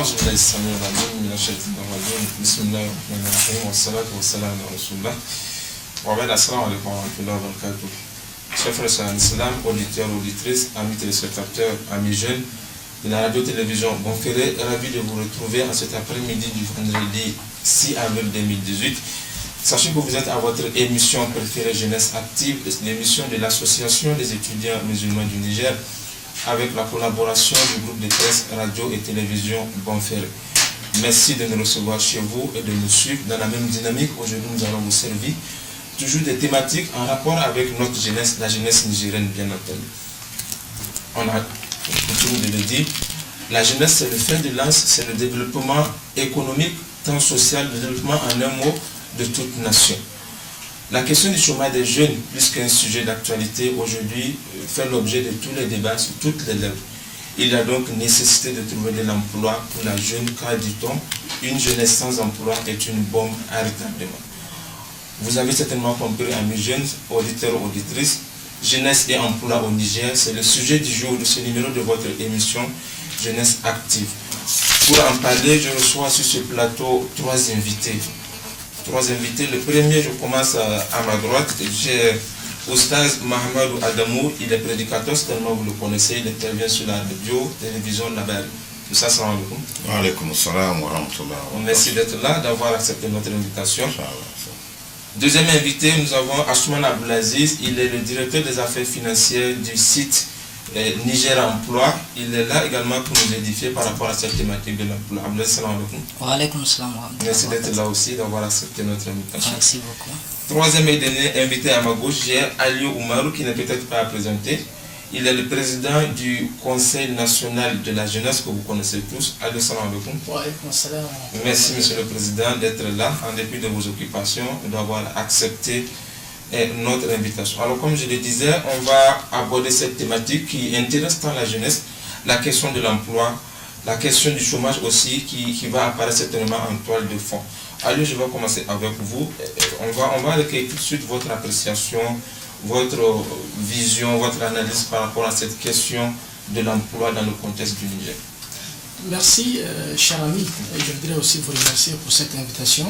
أعوذ بالله السميع العليم من الشيطان الرجيم بسم الله الرحمن الرحيم والصلاة والسلام على رسول الله وبعد السلام عليكم ورحمة الله وبركاته. Chers frères et sœurs, auditeurs, auditrices, amis téléspectateurs, amis jeunes de la radio-télévision Bonferré, ravi de vous retrouver en cet après-midi du vendredi 6 avril 2018. Sachez que vous êtes à votre émission préférée Jeunesse Active, l'émission de l'Association des étudiants musulmans du Niger, avec la collaboration du groupe de presse radio et télévision Bonferré. Merci de nous recevoir chez vous et de nous suivre dans la même dynamique. Aujourd'hui, nous allons vous servir toujours des thématiques en rapport avec notre jeunesse, la jeunesse nigérienne, bien entendu. On a coutume de le dire, la jeunesse, c'est le fer de lance, c'est le développement économique, tant social, le développement en un mot de toute nation. La question du chômage des jeunes, plus qu'un sujet d'actualité aujourd'hui, fait l'objet de tous les débats sur toutes les lèvres. Il y a donc nécessité de trouver de l'emploi pour la jeune, car dit-on, une jeunesse sans emploi est une bombe à retardement. Vous avez certainement compris, amis jeunes, auditeurs, auditrices, jeunesse et emploi au Niger, c'est le sujet du jour de ce numéro de votre émission Jeunesse Active. Pour en parler, je reçois sur ce plateau trois invités. Le premier, je commence à ma droite, j'ai Oustaz Mahamadou Adamou, il est prédicateur, certainement vous le connaissez, il intervient sur la radio, télévision, la barre. Oustaz, salam alaikum. Wa alaikum salam wa rahmatullah. Merci d'être là, d'avoir accepté notre invitation. Deuxième invité, nous avons Assoumane Abdelaziz, il est le directeur des affaires financières du site Niger Emploi. Il est là également pour nous édifier par rapport à cette thématique de l'emploi. Abdelaziz, salam alaikum. Wa alaikum salam wa rahmatullah. Merci d'être là aussi, d'avoir accepté notre invitation. Merci beaucoup. Troisième et dernier invité à ma gauche, j'ai Aliou Oumarou qui n'est peut-être pas à présenter. Il est le président du Conseil national de la jeunesse que vous connaissez tous. Aliou, salam alaikum. Wa alaikum salam. Merci monsieur le président d'être là en dépit de vos occupations et d'avoir accepté notre invitation. Alors comme je le disais, on va aborder cette thématique qui intéresse tant la jeunesse, la question de l'emploi, la question du chômage aussi qui va apparaître certainement en toile de fond. Aliou, je vais commencer avec vous. On va recueillir tout de suite votre appréciation, votre vision, votre analyse par rapport à cette question de l'emploi dans le contexte du Niger. Merci, cher ami. Je voudrais aussi vous remercier pour cette invitation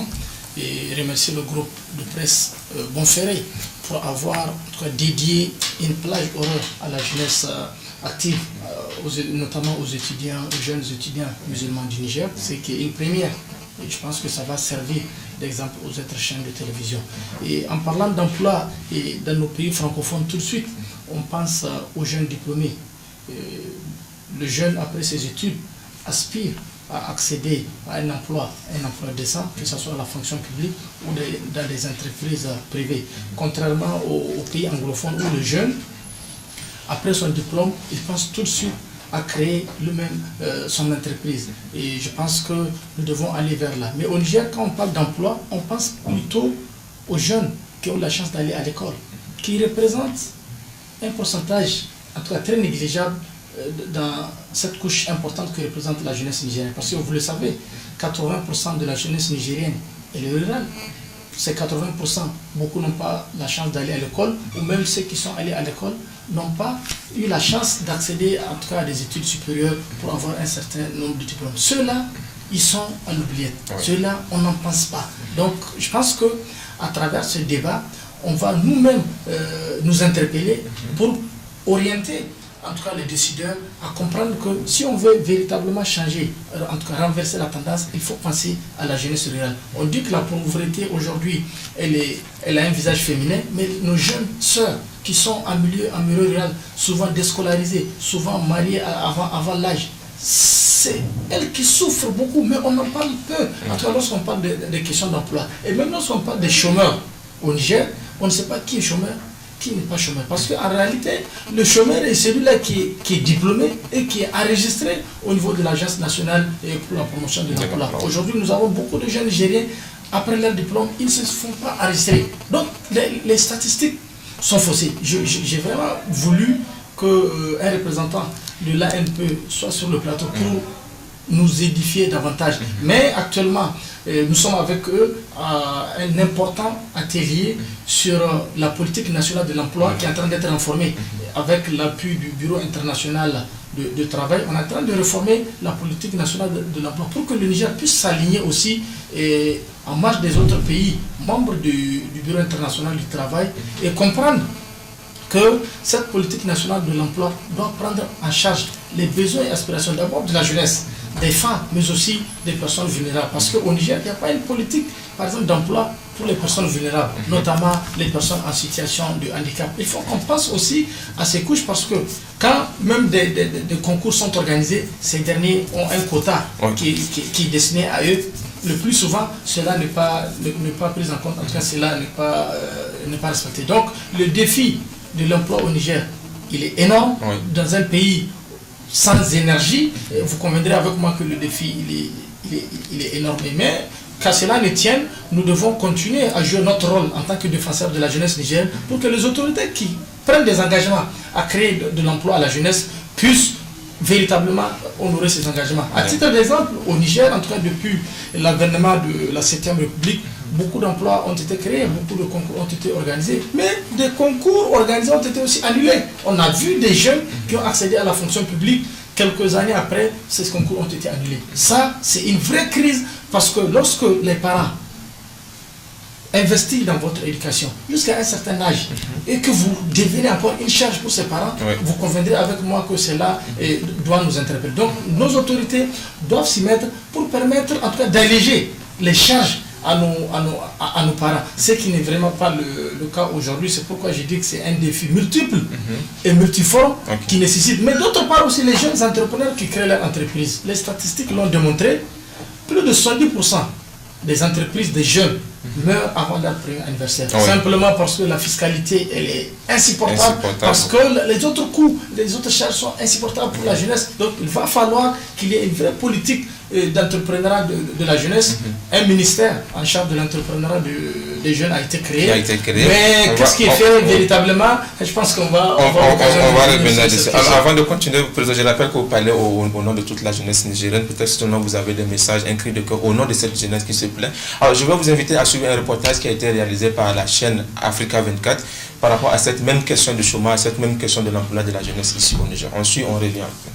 et remercier le groupe de presse Bonferré pour avoir en tout cas, dédié une plage horaire à la jeunesse active, notamment aux étudiants, aux jeunes étudiants musulmans du Niger. C'est une première. Et je pense que ça va servir d'exemple aux autres chaînes de télévision. Et en parlant d'emploi et dans nos pays francophones, tout de suite, on pense aux jeunes diplômés. Le jeune, après ses études, aspire à accéder à un emploi décent, que ce soit à la fonction publique ou dans les entreprises privées. Contrairement aux pays anglophones où le jeune, après son diplôme, il pense tout de suite à créer lui-même son entreprise. Et je pense que nous devons aller vers là. Mais au Niger, quand on parle d'emploi, on pense plutôt aux jeunes qui ont la chance d'aller à l'école, qui représentent un pourcentage, en tout cas très négligeable, dans cette couche importante que représente la jeunesse nigérienne. Parce que vous le savez, 80% de la jeunesse nigérienne est rurale. C'est 80%. Beaucoup n'ont pas la chance d'aller à l'école, ou même ceux qui sont allés à l'école n'ont pas eu la chance d'accéder en tout cas à des études supérieures pour avoir un certain nombre de diplômes. Ceux-là, ils sont à l'oubliette. Oui. Ceux-là, on n'en pense pas. Donc, je pense que à travers ce débat, on va nous-mêmes nous interpeller pour orienter en tout cas les décideurs à comprendre que si on veut véritablement changer, en tout cas renverser la tendance, il faut penser à la jeunesse rurale. On dit que la pauvreté aujourd'hui, elle a un visage féminin, mais nos jeunes sœurs qui sont en milieu rural, souvent déscolarisées, souvent mariées avant l'âge, c'est elles qui souffrent beaucoup, mais on en parle peu. En tout cas, lorsqu'on parle des questions d'emploi, et même lorsqu'on parle des chômeurs au Niger, on ne sait pas qui est chômeur, qui n'est pas chômeur. Parce qu'en réalité, le chômeur est celui-là qui est diplômé et qui est enregistré au niveau de l'Agence nationale pour la promotion de l'emploi. Aujourd'hui, nous avons beaucoup de jeunes Nigériens, après leur diplôme, ils ne se font pas enregistrer. Donc, les statistiques sont faussées. J'ai vraiment voulu qu'un représentant de l'ANPE soit sur le plateau pour nous édifier davantage. Mais actuellement, nous sommes avec eux à un important atelier sur la politique nationale de l'emploi qui est en train d'être informé avec l'appui du Bureau international de travail. On est en train de réformer la politique nationale de l'emploi pour que le Niger puisse s'aligner aussi en marge des autres pays membres du Bureau international du travail et comprendre que cette politique nationale de l'emploi doit prendre en charge les besoins et aspirations d'abord de la jeunesse, des femmes, mais aussi des personnes vulnérables. Parce qu'au Niger, il n'y a pas une politique, par exemple, d'emploi pour les personnes vulnérables, notamment les personnes en situation de handicap. Il faut qu'on pense aussi à ces couches parce que quand même des concours sont organisés, ces derniers ont un quota qui est destiné à eux. Le plus souvent, cela n'est pas pris en compte, en tout cas cela n'est pas respecté. Donc le défi de l'emploi au Niger, il est énorme. Dans un pays sans énergie, vous conviendrez avec moi que le défi il est énorme. Mais qu'à cela ne tienne, nous devons continuer à jouer notre rôle en tant que défenseurs de la jeunesse nigérienne pour que les autorités qui prennent des engagements à créer de l'emploi à la jeunesse puissent véritablement honorer ces engagements. À titre d'exemple, au Niger, en tout cas depuis l'avènement de la 7e République, beaucoup d'emplois ont été créés, beaucoup de concours ont été organisés, mais des concours organisés ont été aussi annulés. On a vu des jeunes qui ont accédé à la fonction publique, quelques années après, ces concours ont été annulés. Ça, c'est une vraie crise parce que lorsque les parents investissent dans votre éducation jusqu'à un certain âge et que vous devenez encore une charge pour ces parents, vous conviendrez avec moi que cela doit nous interpeller. Donc, nos autorités doivent s'y mettre pour permettre en tout cas d'alléger les charges à nos parents, ce qui n'est vraiment pas le cas aujourd'hui. C'est pourquoi je dis que c'est un défi multiple et multiforme qui nécessite. Mais d'autre part aussi les jeunes entrepreneurs qui créent leur entreprise. Les statistiques l'ont démontré, plus de 70% des entreprises des jeunes meurent avant leur premier anniversaire. Simplement parce que la fiscalité elle est insupportable. Parce que les autres coûts, les autres charges sont insupportables pour la jeunesse. Donc il va falloir qu'il y ait une vraie politique d'entrepreneuriat de la jeunesse. Un ministère en charge de l'entrepreneuriat des jeunes a été créé. Mais qu'est-ce qui est fait véritablement? Je pense qu'on va revenir dessus. Alors avant de continuer, Président, je rappelle que vous parlez au nom de toute la jeunesse nigérienne. Peut-être sinon vous avez des messages, un cri de cœur au nom de cette jeunesse qui se plaît. Alors je vais vous inviter à suivre un reportage qui a été réalisé par la chaîne Africa 24 par rapport à cette même question du chômage, cette même question de l'emploi de la jeunesse ici au Niger. Ensuite, on revient un peu.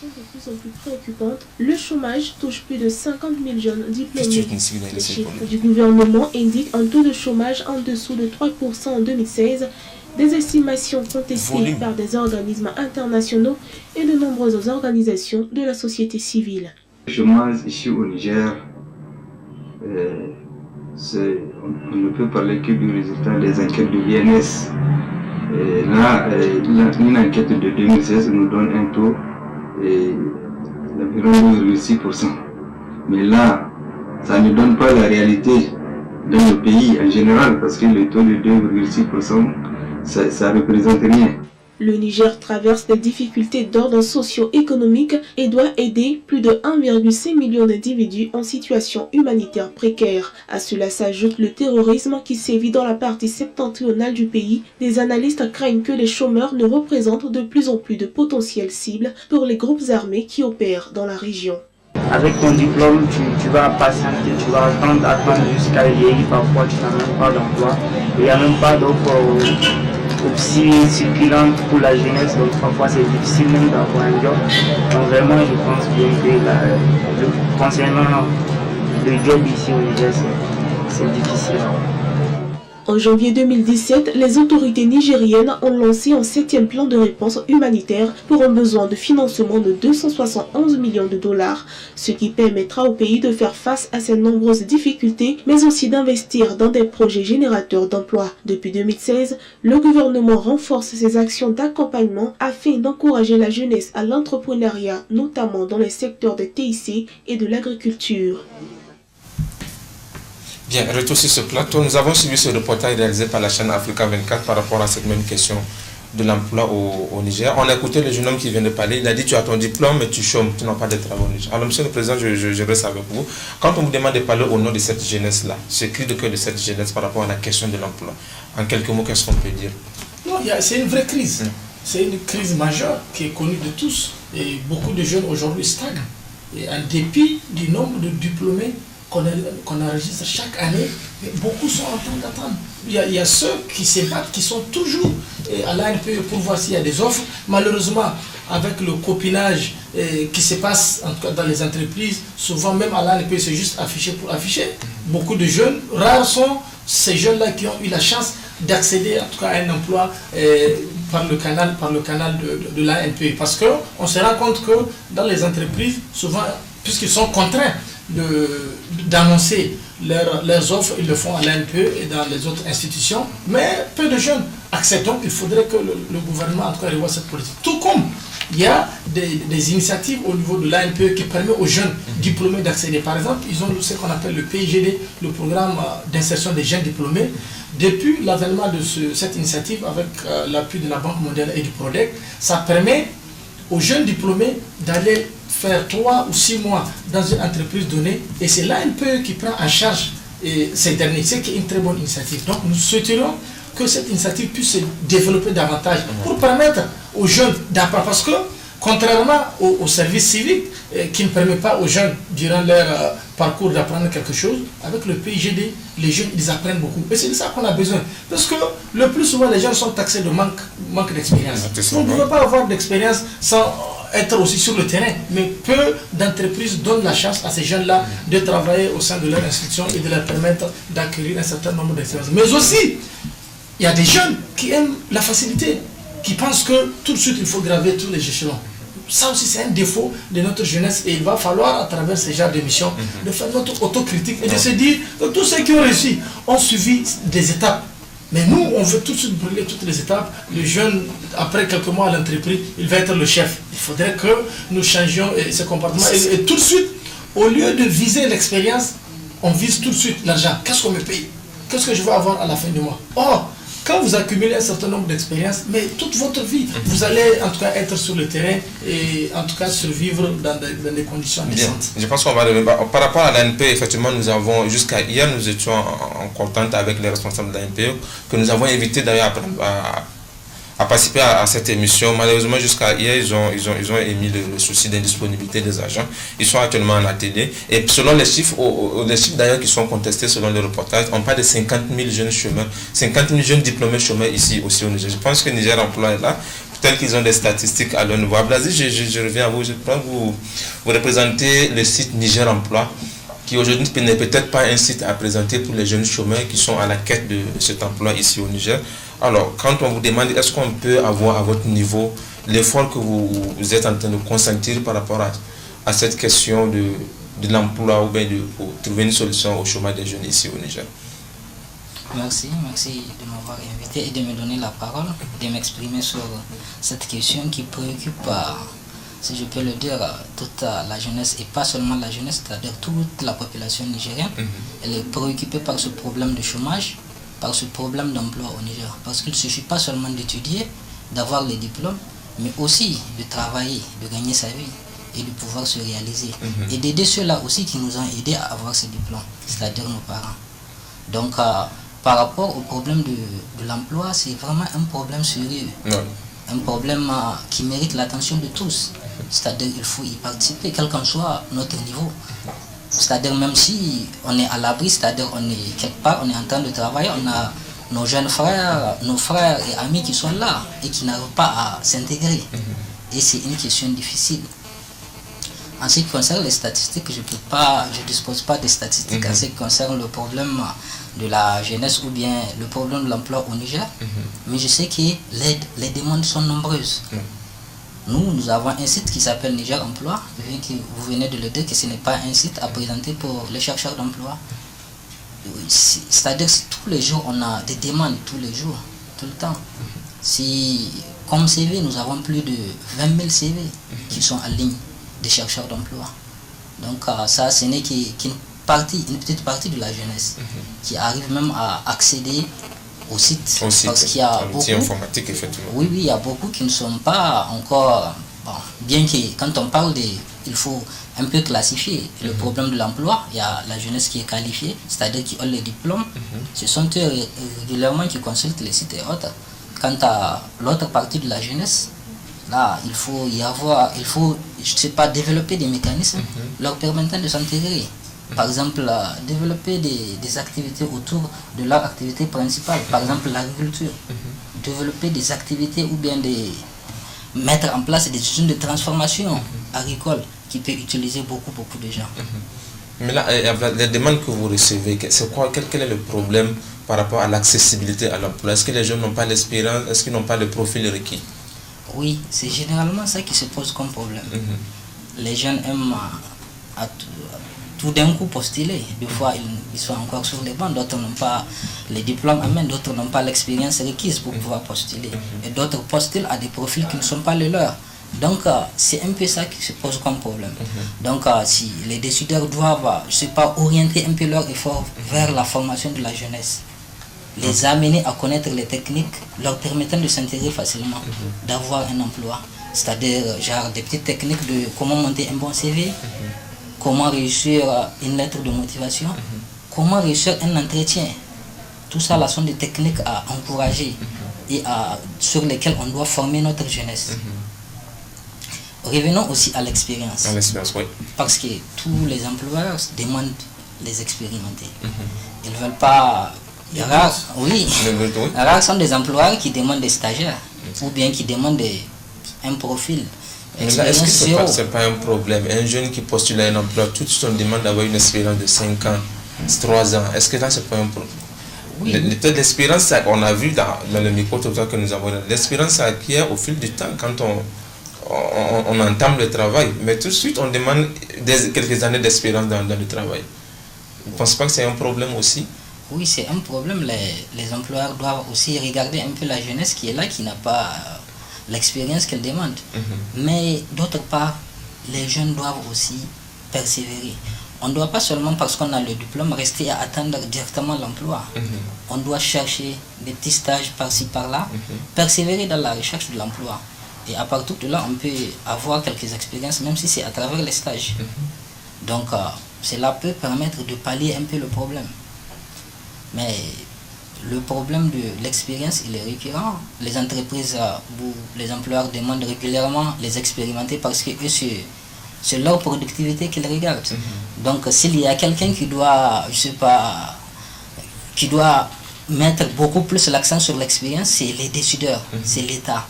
De plus en plus préoccupante, le chômage touche plus de 50 000 jeunes diplômés. Les chiffres du gouvernement indiquent un taux de chômage en dessous de 3% en 2016, des estimations contestées par des organismes internationaux et de nombreuses organisations de la société civile. Le chômage ici au Niger, on ne peut parler que du résultat des enquêtes de l'INS. Là, une enquête de 2016 nous donne un taux d'environ 2,6%. Mais là, ça ne donne pas la réalité dans le pays en général, parce que le taux de 2,6%, ça ne représente rien. Le Niger traverse des difficultés d'ordre socio-économique et doit aider plus de 1,5 million d'individus en situation humanitaire précaire. À cela s'ajoute le terrorisme qui sévit dans la partie septentrionale du pays. Des analystes craignent que les chômeurs ne représentent de plus en plus de potentielles cibles pour les groupes armés qui opèrent dans la région. Avec ton diplôme, tu vas patienter, tu vas attendre jusqu'à vieillir, parfois tu n'as même pas d'emploi. Il n'y a même pas d'offre aussi circulante pour la jeunesse, donc parfois c'est difficile même d'avoir un job. Donc vraiment je pense bien que concernant le job ici au Niger, c'est difficile. En janvier 2017, les autorités nigériennes ont lancé un 7e plan de réponse humanitaire pour un besoin de financement de 271 millions de dollars, ce qui permettra au pays de faire face à ces nombreuses difficultés, mais aussi d'investir dans des projets générateurs d'emplois. Depuis 2016, le gouvernement renforce ses actions d'accompagnement afin d'encourager la jeunesse à l'entrepreneuriat, notamment dans les secteurs des TIC et de l'agriculture. Bien, retour sur ce plateau. Nous avons suivi ce reportage réalisé par la chaîne Africa 24 par rapport à cette même question de l'emploi au Niger. On a écouté le jeune homme qui vient de parler. Il a dit tu as ton diplôme mais tu chômes, tu n'as pas de travail au Niger. Alors monsieur le Président, je reste avec vous. Quand on vous demande de parler au nom de cette jeunesse-là, ce cri de cœur de cette jeunesse par rapport à la question de l'emploi, en quelques mots, qu'est-ce qu'on peut dire? Non, c'est une vraie crise. C'est une crise majeure qui est connue de tous. Et beaucoup de jeunes aujourd'hui stagnent. Et en dépit du nombre de diplômés qu'on enregistre chaque année, beaucoup sont en train d'attendre. Il y a ceux qui se battent, qui sont toujours à l'ANPE pour voir s'il y a des offres. Malheureusement, avec le copinage qui se passe en tout cas dans les entreprises, souvent même à l'ANPE c'est juste affiché pour afficher. Beaucoup de jeunes, rares sont ces jeunes-là qui ont eu la chance d'accéder en tout cas à un emploi par le canal de l'ANPE. Parce qu'on se rend compte que dans les entreprises, souvent, puisqu'ils sont contraints d'annoncer leurs offres, ils le font à l'ANPE et dans les autres institutions, mais peu de jeunes acceptent. Donc il faudrait que le gouvernement en tout cas revoie cette politique. Tout comme il y a des initiatives au niveau de l'ANPE qui permettent aux jeunes diplômés d'accéder. Par exemple, ils ont ce qu'on appelle le PIGD, le programme d'insertion des jeunes diplômés. Depuis l'avènement de cette initiative, avec l'appui de la Banque mondiale et du PRODEC, ça permet aux jeunes diplômés d'aller faire 3 ou 6 mois dans une entreprise donnée, et c'est l'ANPE qui prend en charge ces derniers, ce qui est une très bonne initiative. Donc nous souhaiterions que cette initiative puisse se développer davantage pour permettre aux jeunes d'apprendre, parce que contrairement au service civique qui ne permet pas aux jeunes durant leur parcours d'apprendre quelque chose, avec le PIGD, les jeunes ils apprennent beaucoup. Et c'est de ça qu'on a besoin, parce que le plus souvent les jeunes sont taxés de manque d'expérience. On ne peut pas avoir d'expérience sans être aussi sur le terrain, mais peu d'entreprises donnent la chance à ces jeunes-là de travailler au sein de leur institution et de leur permettre d'acquérir un certain nombre d'expériences. Mais aussi, il y a des jeunes qui aiment la facilité, qui pensent que tout de suite il faut graver tous les échelons. Ça aussi c'est un défaut de notre jeunesse, et il va falloir à travers ces genres d'émissions de faire notre autocritique et de se dire que tous ceux qui ont réussi ont suivi des étapes. Mais nous, on veut tout de suite brûler toutes les étapes. Le jeune, après quelques mois à l'entreprise, il va être le chef. Il faudrait que nous changions ce comportement. Et tout de suite, au lieu de viser l'expérience, on vise tout de suite l'argent. Qu'est-ce qu'on me paye? Qu'est-ce que je vais avoir à la fin du mois? Or, quand vous accumulez un certain nombre d'expériences, mais toute votre vie, vous allez en tout cas être sur le terrain et en tout cas survivre dans des conditions décentes. Je pense qu'on va le par rapport à l'ANPE, effectivement, nous avons, jusqu'à hier, nous étions en contact avec les responsables de l'ANPE, que nous avons invité d'ailleurs à participer à cette émission. Malheureusement, jusqu'à hier, ils ont émis le souci d'indisponibilité des agents. Ils sont actuellement en atelier. Et selon les chiffres d'ailleurs qui sont contestés selon le reportage, on parle de 50 000 jeunes chômeurs, 50 000 jeunes diplômés chômeurs ici aussi au Niger. Je pense que Niger Emploi est là. Peut-être qu'ils ont des statistiques à leur niveau. Abdelaziz, je reviens à vous. Je crois que vous représentez le site Niger Emploi, qui aujourd'hui n'est peut-être pas un site à présenter pour les jeunes chômeurs qui sont à la quête de cet emploi ici au Niger. Alors, quand on vous demande est-ce qu'on peut avoir à votre niveau l'effort que vous êtes en train de consentir par rapport à cette question de l'emploi, ou bien pour trouver une solution au chômage des jeunes ici au Niger? Merci de m'avoir invité et de me donner la parole, de m'exprimer sur cette question qui préoccupe, si je peux le dire, toute la jeunesse, et pas seulement la jeunesse, c'est-à-dire toute la population nigérienne. Elle est préoccupée par ce problème de chômage, par ce problème d'emploi au Niger. Parce qu'il ne suffit pas seulement d'étudier, d'avoir les diplômes, mais aussi de travailler, de gagner sa vie et de pouvoir se réaliser. Et d'aider ceux-là aussi qui nous ont aidés à avoir ces diplômes, c'est-à-dire nos parents. Donc, par rapport au problème de l'emploi, c'est vraiment un problème sérieux. Un problème qui mérite l'attention de tous. C'est-à-dire qu'il faut y participer, quel qu'en soit notre niveau. C'est-à-dire même si on est à l'abri, c'est-à-dire on est quelque part, on est en train de travailler, on a nos jeunes frères, nos frères et amis qui sont là et qui n'arrivent pas à s'intégrer. Et c'est une question difficile. En ce qui concerne les statistiques, je ne dispose pas des statistiques en ce qui concerne le problème de la jeunesse ou bien le problème de l'emploi au Niger. Mais je sais que les demandes sont nombreuses. Nous avons un site qui s'appelle Niger Emploi. Vous venez de le dire que ce n'est pas un site à présenter pour les chercheurs d'emploi. C'est-à-dire que tous les jours, on a des demandes, tous les jours, tout le temps. Si, comme CV, nous avons plus de 20 000 CV qui sont en ligne des chercheurs d'emploi. Donc ça, ce n'est qu'une petite partie de la jeunesse qui arrive même à accéder au site. Parce qu'il y a beaucoup, informatique, effectivement. Oui, il y a beaucoup qui ne sont pas encore... Bon, bien que quand on parle il faut un peu classifier le problème de l'emploi. Il y a la jeunesse qui est qualifiée, c'est-à-dire qui ont les diplômes. Ce sont eux régulièrement qui consultent les sites et autres. Quant à l'autre partie de la jeunesse, là, il faut je ne sais pas, développer des mécanismes leur permettant de s'intégrer. Par exemple, développer des activités autour de leur activité principale, par exemple l'agriculture. développer des activités ou bien de mettre en place des usines de transformation agricole qui peut utiliser beaucoup de gens. Mais là, les demandes que vous recevez, c'est quoi, quel est le problème par rapport à l'accessibilité à l'emploi? Est-ce que les jeunes n'ont pas l'expérience? Est-ce qu'ils n'ont pas le profil requis? Oui, c'est généralement ça qui se pose comme problème. Les jeunes aiment tout d'un coup postuler. Des fois, ils sont encore sur les bancs, d'autres n'ont pas les diplômes en main, d'autres n'ont pas l'expérience requise pour pouvoir postuler. Et d'autres postulent à des profils qui ne sont pas les leurs. Donc, c'est un peu ça qui se pose comme problème. Donc, si les décideurs doivent, je sais pas, orienter un peu leur effort vers la formation de la jeunesse, les amener à connaître les techniques leur permettant de s'intégrer facilement, d'avoir un emploi. C'est-à-dire, genre, des petites techniques de comment monter un bon CV, comment réussir une lettre de motivation, comment réussir un entretien. Tout ça, là, sont des techniques à encourager et sur lesquelles on doit former notre jeunesse. Revenons aussi à l'expérience. Oui. Parce que tous les employeurs demandent les expérimentés. Ils ne veulent pas... Rares sont des employeurs qui demandent des stagiaires ou bien qui demandent un profil. Mais là, est-ce que ce n'est pas un problème? Un jeune qui postule à un emploi, tout de suite on demande d'avoir une expérience de 5 ans, 3 ans. Est-ce que là, ce n'est pas un problème? Oui. Peut-être l'expérience, on a vu dans le micro-trottoir que nous avons, l'expérience s'acquiert au fil du temps quand on entame le travail. Mais tout de suite, on demande quelques années d'expérience dans le travail. Vous ne pensez pas que c'est un problème aussi? Oui, c'est un problème. Les employeurs doivent aussi regarder un peu la jeunesse qui est là, qui n'a pas l'expérience qu'elle demande. Mais d'autre part, les jeunes doivent aussi persévérer. On ne doit pas seulement parce qu'on a le diplôme rester à attendre directement l'emploi. On doit chercher des petits stages par-ci par-là, persévérer dans la recherche de l'emploi. Et à partir de là, on peut avoir quelques expériences, même si c'est à travers les stages. Donc, cela peut permettre de pallier un peu le problème. Mais le problème de l'expérience, il est récurrent. Les entreprises où les employeurs demandent régulièrement les expérimenter parce que eux, c'est leur productivité qu'ils regardent. Donc, s'il y a quelqu'un qui doit, je sais pas, qui doit mettre beaucoup plus l'accent sur l'expérience, c'est les décideurs, c'est l'État.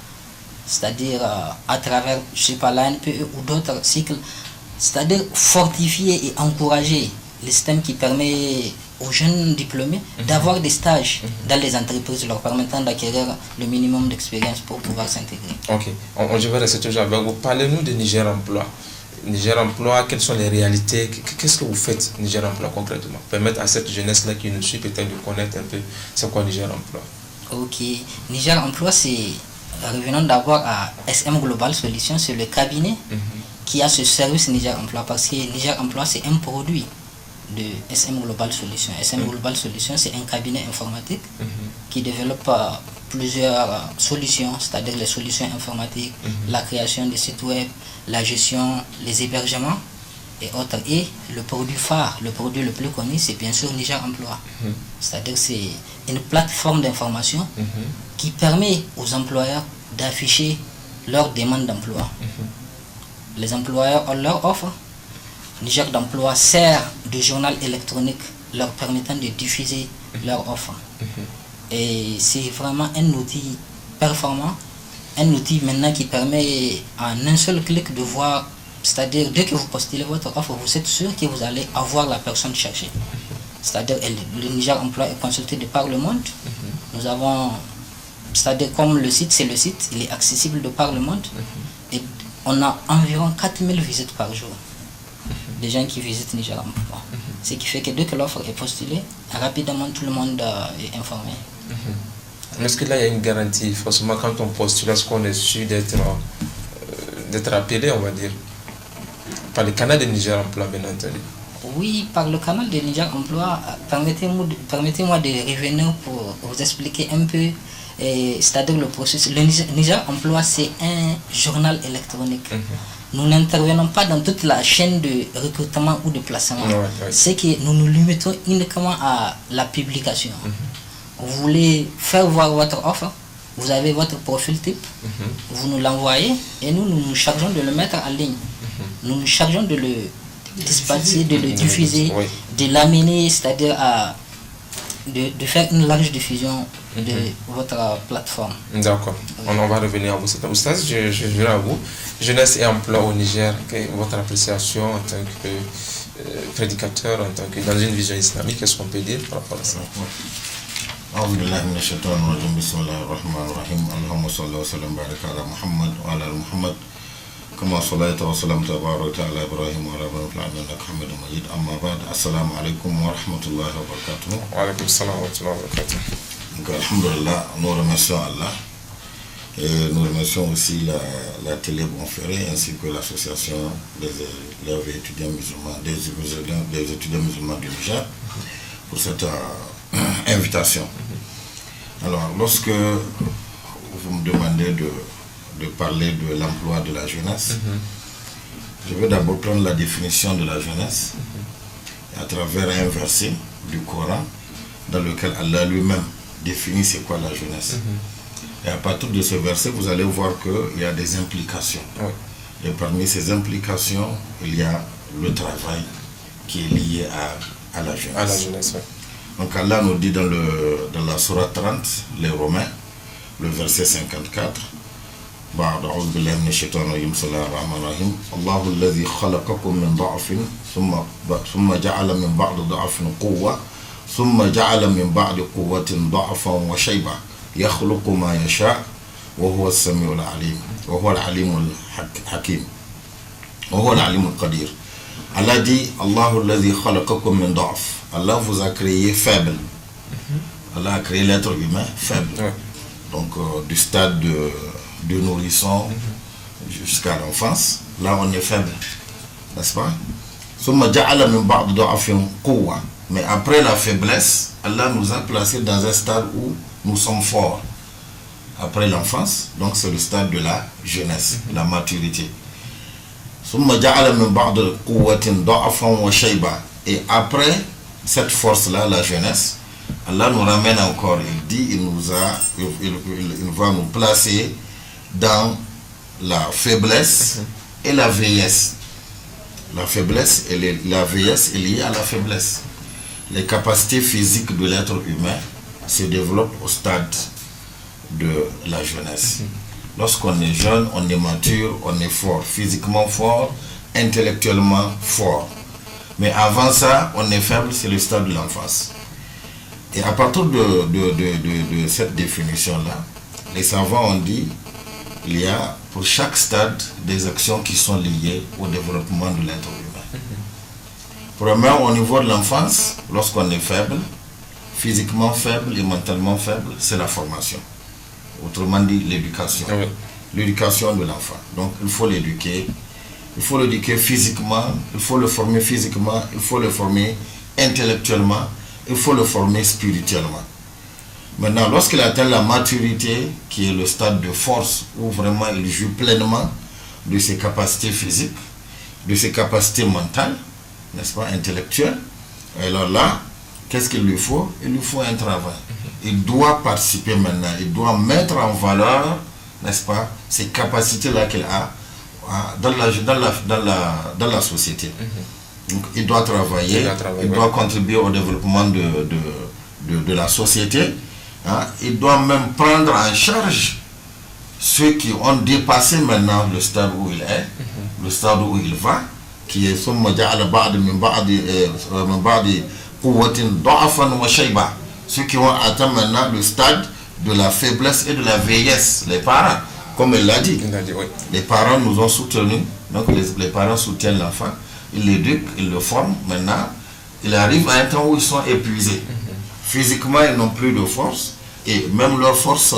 C'est-à-dire à travers, je sais pas, l'ANPE ou d'autres cycles, c'est-à-dire fortifier et encourager le système qui permet aux jeunes diplômés d'avoir des stages dans les entreprises leur permettant d'acquérir le minimum d'expérience pour pouvoir s'intégrer. Ok, je vais rester toujours avec vous. Parlez-nous de Niger Emploi. Niger Emploi, quelles sont les réalités? Qu'est-ce que vous faites Niger Emploi concrètement? Permettre à cette jeunesse-là qui nous suit peut-être de connaître un peu c'est quoi Niger Emploi. Ok, Niger Emploi, c'est... Revenons d'abord à SM Global Solutions, c'est le cabinet qui a ce service Niger Emploi, parce que Niger Emploi, c'est un produit de SM Global Solutions. SM Global Solutions, c'est un cabinet informatique qui développe plusieurs solutions, c'est-à-dire les solutions informatiques, la création des sites web, la gestion, les hébergements et autres. Et le produit phare, le produit le plus connu, c'est bien sûr Niger Emploi. C'est-à-dire c'est une plateforme d'information qui permet aux employeurs d'afficher leurs demandes d'emploi. Les employeurs ont leur offre. Niger d'Emploi sert de journal électronique leur permettant de diffuser leur offre. Et c'est vraiment un outil performant, un outil maintenant qui permet en un seul clic de voir, c'est-à-dire dès que vous postulez votre offre, vous êtes sûr que vous allez avoir la personne cherchée. C'est-à-dire le Niger Emploi est consulté de par le monde. Nous avons, c'est-à-dire comme le site, c'est le site, il est accessible de par le monde. Et on a environ 4000 visites par jour. Des gens qui visitent Niger Emploi. Ce qui fait que dès que l'offre est postulée, rapidement tout le monde est informé. Est-ce que là il y a une garantie? Forcément quand on postule, est-ce qu'on est sûr d'être appelé, on va dire, par le canal de Niger Emploi, bien entendu? Oui, par le canal de Niger Emploi. Permettez-moi de revenir pour vous expliquer un peu, c'est-à-dire le processus. Le Niger Emploi, c'est un journal électronique. Nous n'intervenons pas dans toute la chaîne de recrutement ou de placement. C'est que nous nous limitons uniquement à la publication. Vous voulez faire voir votre offre, vous avez votre profil type, vous nous l'envoyez et nous nous chargeons de le mettre en ligne. Nous nous chargeons de le dispatcher, de le diffuser, de l'amener, c'est-à-dire de faire une large diffusion de votre plateforme. D'accord. On va revenir à vous. Oustaz, je viens à vous. Jeunesse et emploi au Niger, votre appréciation en tant que prédicateur, en tant que dans une vision islamique, qu'est-ce qu'on peut dire par rapport à ça? أعوذ بالله من الشيطان الرجيم بسم الله الرحمن الرحيم اللهم صل وسلم وبارك على محمد وعلى آل محمد كما صليت وسلمت وباركت على إبراهيم وعلى آل إبراهيم إنك حميد مجيد أما بعد السلام عليكم ورحمة الله وبركاته. وعليكم السلام ورحمة الله وبركاته. Donc, alhamdulillah, nous remercions Allah et nous remercions aussi la télé Bonferré ainsi que l'association des élèves et étudiants musulmans, des étudiants musulmans du Niger pour cette invitation. Alors, lorsque vous me demandez de parler de l'emploi de la jeunesse, je vais d'abord prendre la définition de la jeunesse à travers un verset du Coran dans lequel Allah lui-même définit c'est quoi la jeunesse. Et à partir de ce verset, vous allez voir qu'il y a des implications. Oui. Et parmi ces implications, il y a le travail qui est lié à la jeunesse. À la jeunesse, oui. Donc Allah nous dit dans la sourate 30, les Romains, le verset 54, أعوذ بالله من الشيطان الرجيم بسم الله الرحمن الرحيم الله الذي خلقكم من ضعف ثم جعل من بعد ضعف قوة ثم جعل من بعد قوة ضعفا وشيبة يخلق ما يشاء وهو السميع العليم وهو العليم الحكيم وهو العليم القدير. Allah dit الله الذي خلقكم من ضعف. Allah vous a créé faible. Allah a créé l'être humain faible. Oui. Donc du stade de nourrisson jusqu'à l'enfance, là on est faible, n'est-ce pas? Mais après la faiblesse, Allah nous a placés dans un stade où nous sommes forts. Après l'enfance, donc c'est le stade de la jeunesse, la maturité. Et après cette force-là, la jeunesse, Allah nous ramène encore, il dit, il va nous placer dans la faiblesse et la vieillesse. La faiblesse et la vieillesse est liée à la faiblesse. Les capacités physiques de l'être humain se développent au stade de la jeunesse. Lorsqu'on est jeune, on est mature, on est fort, physiquement fort, intellectuellement fort. Mais avant ça, on est faible, c'est le stade de l'enfance. Et à partir de cette définition-là, les savants ont dit qu'il y a pour chaque stade des actions qui sont liées au développement de l'être humain. Premièrement, au niveau de l'enfance, lorsqu'on est faible, physiquement faible et mentalement faible, c'est la formation. Autrement dit, l'éducation. Oui. L'éducation de l'enfant. Donc, il faut l'éduquer. Il faut l'éduquer physiquement, il faut le former physiquement, il faut le former intellectuellement, il faut le former spirituellement. Maintenant, lorsqu'il atteint la maturité, qui est le stade de force, où vraiment il joue pleinement de ses capacités physiques, de ses capacités mentales, n'est-ce pas, intellectuelles, alors là, qu'est-ce qu'il lui faut? Il lui faut un travail. Il doit participer maintenant, il doit mettre en valeur, n'est-ce pas, ces capacités-là qu'il a dans la société. Donc, il doit travailler, il doit contribuer au développement de la société. Il doit même prendre en charge ceux qui ont dépassé maintenant le stade où il est, le stade où il va, qui est ceux qui ont atteint maintenant le stade de la faiblesse et de la vieillesse, les parents, comme il l'a dit. Oui. Les parents nous ont soutenus, donc les parents soutiennent l'enfant, ils l'éduquent, ils le forment. Maintenant, il arrive à un temps où ils sont épuisés. Physiquement, ils n'ont plus de force, et même leur force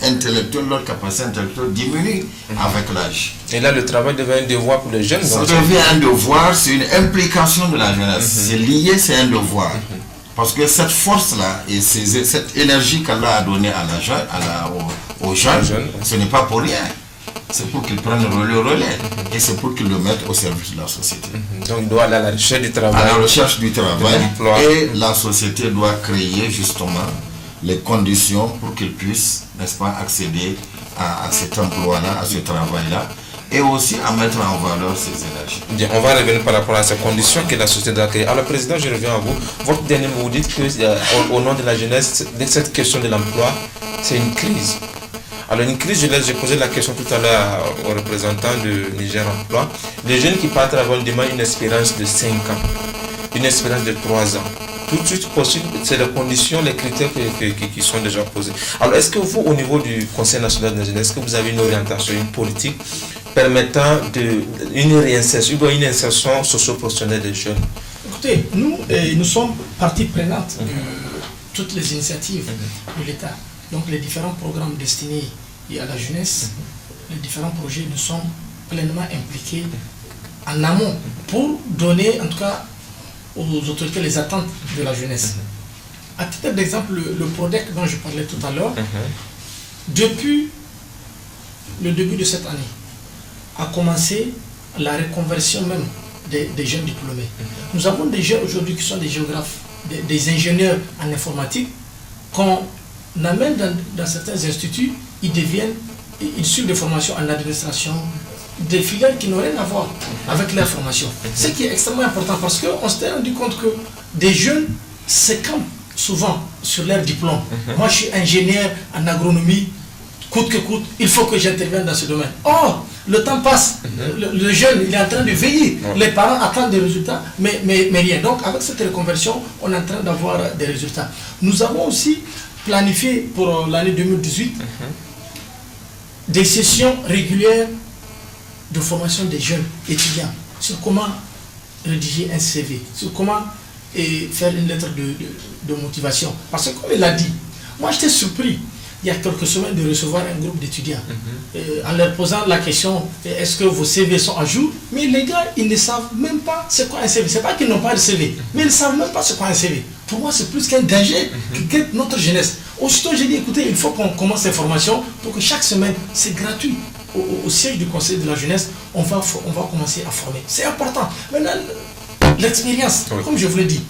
intellectuelle, leur capacité intellectuelle diminue avec l'âge. Et là, le travail devient un devoir pour les jeunes. Ça devient un devoir, c'est une implication de la jeunesse. C'est lié, c'est un devoir. Parce que cette force-là, et cette énergie qu'Allah a donnée aux jeunes, ce n'est pas pour rien. C'est pour qu'ils prennent le relais. Et c'est pour qu'ils le mettent au service de la société. Donc, il doit aller à la recherche du travail. À la recherche du travail. Et la société doit créer justement les conditions pour qu'ils puissent, n'est-ce pas, accéder à cet emploi-là, à ce travail-là. et aussi à mettre en valeur ces énergies. Bien, on va revenir par rapport à ces conditions que la société doit créer. Alors, Président, je reviens à vous. Votre dernier mot, vous dites que au nom de la jeunesse, cette question de l'emploi, c'est une crise. Alors, une crise, j'ai posé la question tout à l'heure aux représentants de Niger Emploi. Les jeunes qui partent avant demandent une espérance de 5 ans, une espérance de 3 ans. Tout de suite possible, c'est les conditions, les critères qui sont déjà posés. Alors, est-ce que vous, au niveau du Conseil national de la jeunesse, est-ce que vous avez une orientation, une politique permettant une réinsertion, une insertion socio-professionnelle des jeunes? Écoutez, nous sommes partie prenante de toutes les initiatives de l'État. Donc les différents programmes destinés à la jeunesse, les différents projets, nous sommes pleinement impliqués en amont pour donner, en tout cas, aux autorités les attentes de la jeunesse. À titre d'exemple, le PRODEC dont je parlais tout à l'heure, depuis le début de cette année, a commencé la reconversion même des jeunes diplômés. Nous avons des jeunes aujourd'hui qui sont des géographes, des ingénieurs en informatique, qu'on amène dans certains instituts, ils suivent des formations en administration, des filières qui n'ont rien à voir avec leur formation. Ce qui est extrêmement important parce qu'on s'est rendu compte que des jeunes se campent souvent sur leur diplôme. Moi je suis ingénieur en agronomie, coûte que coûte, il faut que j'intervienne dans ce domaine. Or, le temps passe, le jeune il est en train de veiller, les parents attendent des résultats, mais rien. Donc avec cette reconversion, on est en train d'avoir des résultats. Nous avons aussi planifié pour l'année 2018 des sessions régulières de formation des jeunes étudiants sur comment rédiger un CV, sur comment faire une lettre de motivation. Parce que comme il l'a dit, moi j'étais surpris il y a quelques semaines de recevoir un groupe d'étudiants en leur posant la question est-ce que vos CV sont à jour? Mais les gars, ils ne savent même pas c'est quoi un CV. C'est pas qu'ils n'ont pas de CV, mais ils ne savent même pas c'est quoi un CV. Pour moi, c'est plus qu'un danger qui guette notre jeunesse. Aussitôt, j'ai dit écoutez, il faut qu'on commence ces formations pour que chaque semaine, c'est gratuit. Au siège du Conseil de la jeunesse, on va commencer à former. C'est important. Maintenant, l'expérience, comme je vous l'ai dit,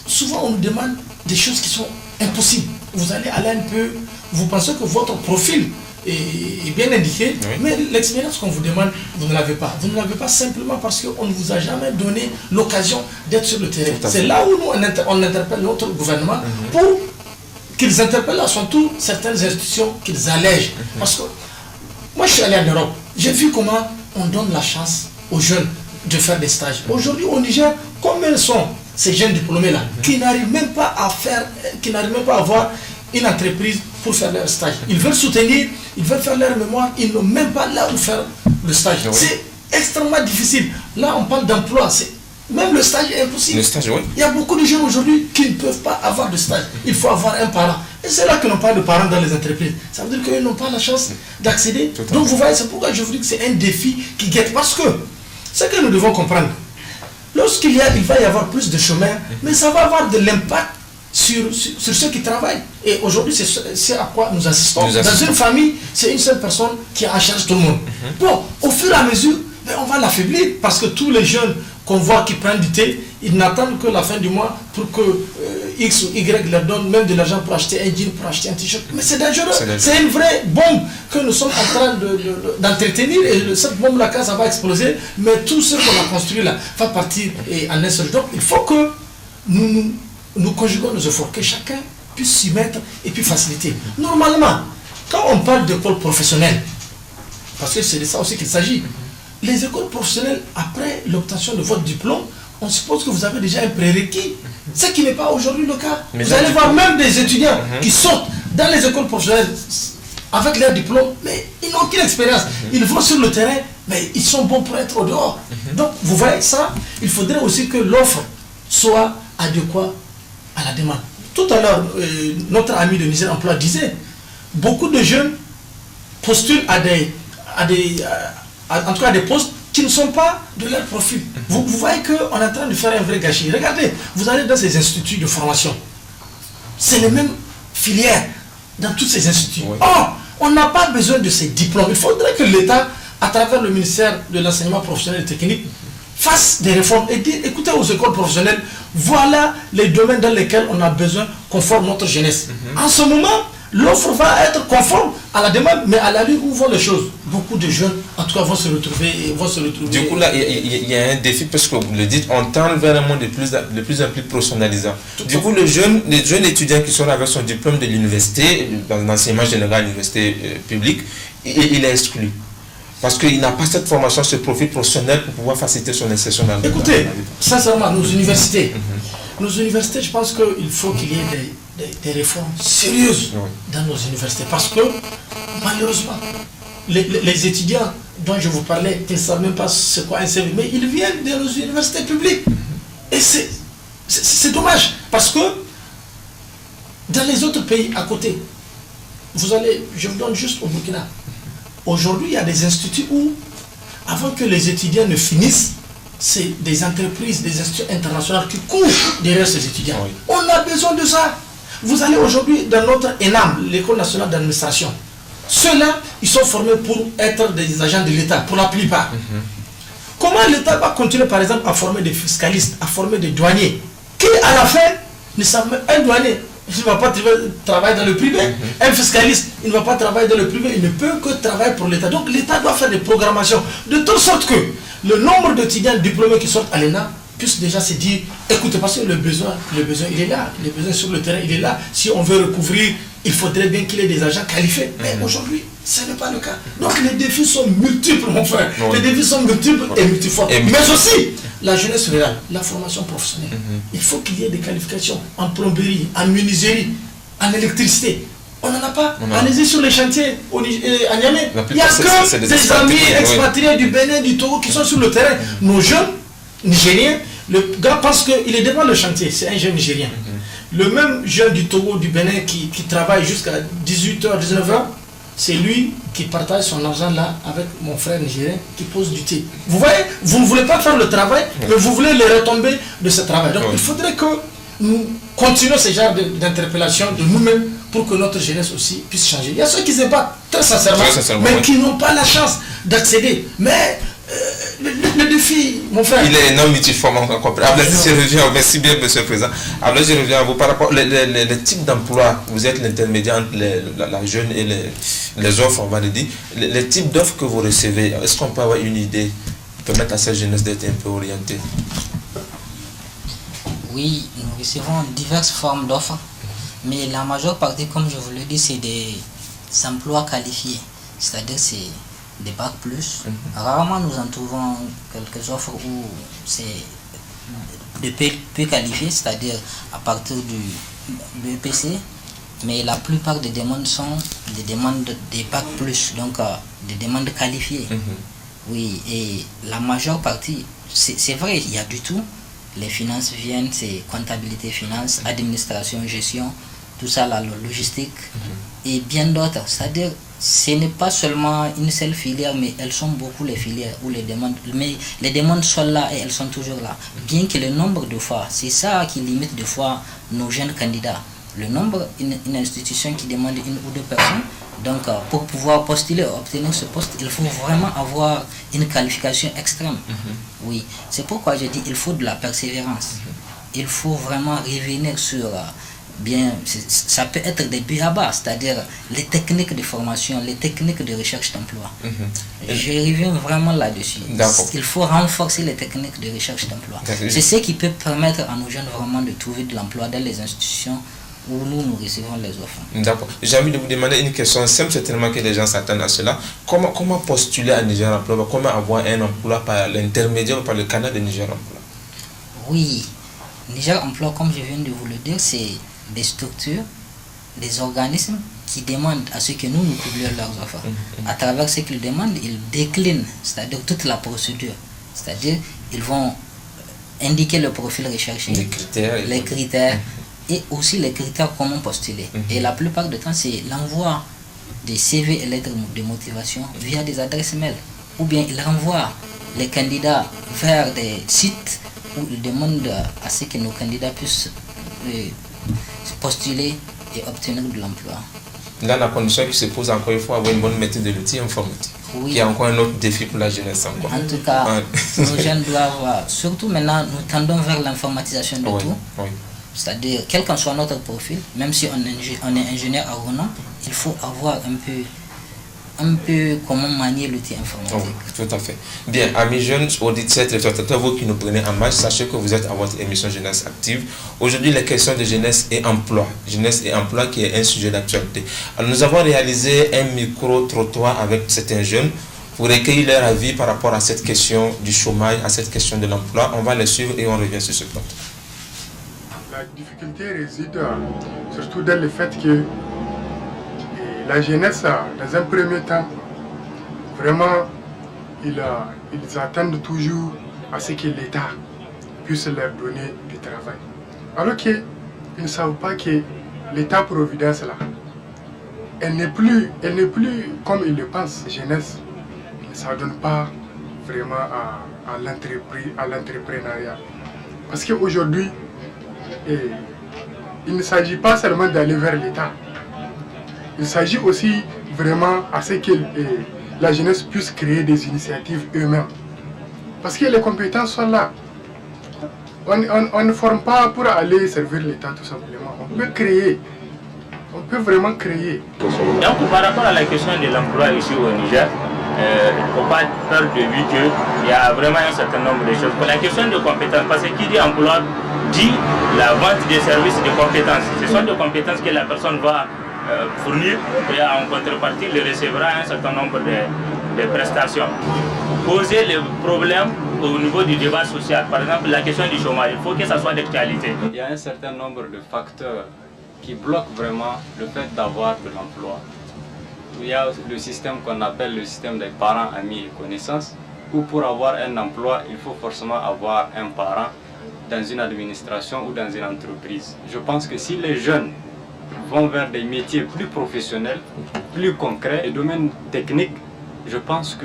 souvent on nous demande des choses qui sont impossibles. Vous allez aller un peu, vous pensez que votre profil est bien indiqué, mais l'expérience qu'on vous demande, vous ne l'avez pas. Vous ne l'avez pas simplement parce qu'on ne vous a jamais donné l'occasion d'être sur le terrain. C'est là où nous, on interpelle notre gouvernement pour qu'ils interpellent à son tour certaines institutions, qu'ils allègent. Parce que moi, je suis allé en Europe. J'ai vu comment on donne la chance aux jeunes de faire des stages. Aujourd'hui, au Niger, combien sont ces jeunes diplômés-là qui n'arrivent même pas à avoir une entreprise pour faire leur stage. Ils veulent soutenir, ils veulent faire leur mémoire, ils n'ont même pas là où faire le stage. C'est extrêmement difficile. Là, on parle d'emploi. Même le stage est impossible. Il y a beaucoup de jeunes aujourd'hui qui ne peuvent pas avoir de stage. Il faut avoir un parent. Et c'est là qu'ils n'ont pas de parents dans les entreprises. Ça veut dire qu'ils n'ont pas la chance d'accéder. Donc vous voyez, c'est pourquoi je vous dis que c'est un défi qui guette. Parce que ce que nous devons comprendre, lorsqu'il va y avoir plus de chômeurs, mais ça va avoir de l'impact sur ceux qui travaillent. Et aujourd'hui, c'est à quoi nous assistons. Dans une famille, c'est une seule personne qui a en charge tout le monde. Bon, au fur et à mesure, on va l'affaiblir parce que tous les jeunes qu'on voit qui prennent du thé, ils n'attendent que la fin du mois pour que X ou Y leur donne même de l'argent pour acheter un jean, pour acheter un t-shirt. Mais c'est dangereux. C'est une vraie bombe que nous sommes en train d'entretenir. Et cette bombe-là, quand ça va exploser, mais tout ce qu'on a construit là va partir en un seul. Donc il faut que nous conjuguons nos efforts, que chacun puisse s'y mettre et puis faciliter. Normalement, quand on parle d'école professionnelle, parce que c'est de ça aussi qu'il s'agit, les écoles professionnelles, après l'obtention de votre diplôme, on suppose que vous avez déjà un prérequis, ce qui n'est pas aujourd'hui le cas. Vous allez voir même des étudiants qui sortent dans les écoles professionnelles avec leur diplôme, mais ils n'ont aucune expérience. Ils vont sur le terrain, mais ils sont bons pour être au dehors. Donc, vous voyez ça, il faudrait aussi que l'offre soit adéquate à la demande. Tout à l'heure, notre ami de Niger Emploi disait, beaucoup de jeunes postulent en tout cas des postes qui ne sont pas de leur profil. Vous voyez qu'on est en train de faire un vrai gâchis. Regardez, vous allez dans ces instituts de formation. C'est les mêmes filières dans tous ces instituts. Or, on n'a pas besoin de ces diplômes. Il faudrait que l'État, à travers le ministère de l'enseignement professionnel et technique, fasse des réformes et dire, écoutez aux écoles professionnelles, voilà les domaines dans lesquels on a besoin qu'on forme notre jeunesse. En ce moment, L'offre va être conforme à la demande, mais à l'allure où vont les choses, beaucoup de jeunes, en tout cas, vont se retrouver. Du coup, là, il y a un défi, parce que vous le dites, on tend vers un monde de plus en plus personnalisant. Du coup, les jeunes étudiants qui sont avec son diplôme de l'université, dans l'enseignement général, l'université publique, il est exclu. Parce qu'il n'a pas cette formation, ce profil professionnel pour pouvoir faciliter son insertion dans le monde. Écoutez, sincèrement, nos universités, je pense qu'il faut qu'il y ait des réformes sérieuses dans nos universités. Parce que, malheureusement, les étudiants dont je vous parlais, ils ne savent même pas c'est quoi un CV, mais ils viennent de nos universités publiques. Et c'est dommage, parce que dans les autres pays à côté, je vous donne juste au Burkina. Aujourd'hui, il y a des instituts où, avant que les étudiants ne finissent, c'est des entreprises, des instituts internationaux qui courent derrière ces étudiants. Oui. On a besoin de ça. Vous allez aujourd'hui dans notre ENAM, l'École nationale d'administration. Ceux-là, ils sont formés pour être des agents de l'État, pour la plupart. Comment l'État va continuer, par exemple, à former des fiscalistes, à former des douaniers, qui, à la fin, ne savent même un douanier, il ne va pas travailler dans le privé. Un fiscaliste, il ne va pas travailler dans le privé, il ne peut que travailler pour l'État. Donc l'État doit faire des programmations de telle sorte que le nombre d'étudiants diplômés qui sortent à l'ENA puisse déjà se dire, écoutez, parce que le besoin il est là, le besoin sur le terrain, il est là. Si on veut recouvrir, il faudrait bien qu'il y ait des agents qualifiés. Mais aujourd'hui, ce n'est pas le cas. Donc les défis sont multiples, mon frère. Les défis sont multiples et multiformes. Mais aussi, la jeunesse rurale, la formation professionnelle. Il faut qu'il y ait des qualifications en plomberie, en menuiserie, en électricité. On n'en a pas. Allez-y sur les chantiers à Niamey. Il n'y a que des amis expatriés du Bénin, du Togo qui sont sur le terrain. Nos jeunes Nigériens, le gars pense qu'il est devant le chantier, c'est un jeune Nigérien. Le même jeune du Togo, du Bénin qui travaille jusqu'à 18h, 19h, c'est lui qui partage son argent là avec mon frère nigérien qui pose du thé. Vous voyez, vous ne voulez pas faire le travail, mais vous voulez les retombées de ce travail. Donc il faudrait que nous continuions ce genre d'interpellation de nous-mêmes pour que notre jeunesse aussi puisse changer. Il y a ceux qui se battent très sincèrement mais qui n'ont pas la chance d'accéder. Mais le défi, mon frère. Il est énorme, multiforme, on comprend. Je reviens, merci bien, monsieur le Président. Alors, je reviens à vous par rapport les types d'emplois. Vous êtes l'intermédiaire entre la jeune et les offres, on va le dire. Les types d'offres que vous recevez, est-ce qu'on peut avoir une idée pour permettre à cette jeunesse d'être un peu orientée? Oui, nous recevons diverses formes d'offres, mais la majeure partie, comme je vous le dis, c'est des emplois qualifiés. C'est-à-dire, c'est des bacs plus. Rarement nous en trouvons quelques offres où c'est de peu qualifié, c'est-à-dire à partir du EPC, mais la plupart des demandes sont des demandes des bacs plus, donc des demandes qualifiées. Oui, et la majeure partie, c'est vrai, il y a du tout. Les finances viennent, c'est comptabilité, finance, administration, gestion, tout ça, la logistique et bien d'autres. C'est-à-dire, ce n'est pas seulement une seule filière, mais elles sont beaucoup les filières où les demandes, mais les demandes sont là et elles sont toujours là. Bien que le nombre de fois, c'est ça qui limite des fois nos jeunes candidats. Le nombre, une institution qui demande une ou deux personnes, donc pour pouvoir postuler, obtenir ce poste, il faut vraiment avoir une qualification extrême. Oui, c'est pourquoi je dis il faut de la persévérance. Il faut vraiment revenir sur... Bien, ça peut être des b.a.-ba, c'est-à-dire les techniques de formation, les techniques de recherche d'emploi. Je reviens vraiment là-dessus. Il faut renforcer les techniques de recherche d'emploi. C'est ce qui peut permettre à nos jeunes vraiment de trouver de l'emploi dans les institutions où nous recevons les offres. D'accord. J'ai envie de vous demander une question simple, certainement que les gens s'attendent à cela. Comment postuler à Niger Emploi? Comment avoir un emploi par l'intermédiaire ou par le canal de Niger Emploi? Oui, Niger Emploi, comme je viens de vous le dire, c'est des structures, des organismes qui demandent à ce que nous publions leurs offres. À travers ce qu'ils demandent, ils déclinent, c'est-à-dire toute la procédure. C'est-à-dire, ils vont indiquer le profil recherché, les critères et aussi les critères comment postuler. Et la plupart du temps, c'est l'envoi des CV et lettres de motivation via des adresses mail. Ou bien ils renvoient les candidats vers des sites où ils demandent à ce que nos candidats puissent postuler et obtenir de l'emploi. Là, la condition qui se pose encore une fois, avoir une bonne maîtrise de l'outil informatique. Oui. Qui est encore un autre défi pour la jeunesse. Encore. En tout cas, nos jeunes doivent, surtout maintenant, nous tendons vers l'informatisation de tout. C'est-à-dire, quel qu'en soit notre profil, même si on est ingénieur agronome, il faut avoir un peu comment manier l'outil informatique. Oh, tout à fait. Bien, amis jeunes, auditeurs, téléspectateurs, vous qui nous prenez en marche, sachez que vous êtes à votre émission Jeunesse Active. Aujourd'hui, la question de jeunesse et emploi. Jeunesse et emploi qui est un sujet d'actualité. Alors, nous avons réalisé un micro-trottoir avec certains jeunes pour recueillir leur avis par rapport à cette question du chômage, à cette question de l'emploi. On va les suivre et on revient sur ce plateau. La difficulté réside surtout dans le fait que la jeunesse, dans un premier temps, vraiment, ils attendent toujours à ce que l'État puisse leur donner du travail. Alors qu'ils ne savent pas que l'État-providence, là, elle n'est plus comme ils le pensent. La jeunesse ne s'adonne pas vraiment à l'entrepreneuriat. Parce qu'aujourd'hui, il ne s'agit pas seulement d'aller vers l'État. Il s'agit aussi vraiment à ce que la jeunesse puisse créer des initiatives eux-mêmes. Parce que les compétences sont là. On ne forme pas pour aller servir l'État tout simplement. On peut créer. On peut vraiment créer. Donc par rapport à la question de l'emploi ici au Niger, il ne faut pas perdre de vue qu'il y a vraiment un certain nombre de choses. Pour la question de compétences, parce que qui dit emploi dit la vente des services de compétences. Ce sont des compétences que la personne va fournir et en contrepartie, il recevra un certain nombre de prestations. Poser les problèmes au niveau du débat social, par exemple la question du chômage, il faut que ça soit d'actualité. Il y a un certain nombre de facteurs qui bloquent vraiment le fait d'avoir de l'emploi. Il y a le système qu'on appelle le système des parents, amis et connaissances, où pour avoir un emploi, il faut forcément avoir un parent dans une administration ou dans une entreprise. Je pense que si les jeunes vont vers des métiers plus professionnels, plus concrets et domaines techniques, je pense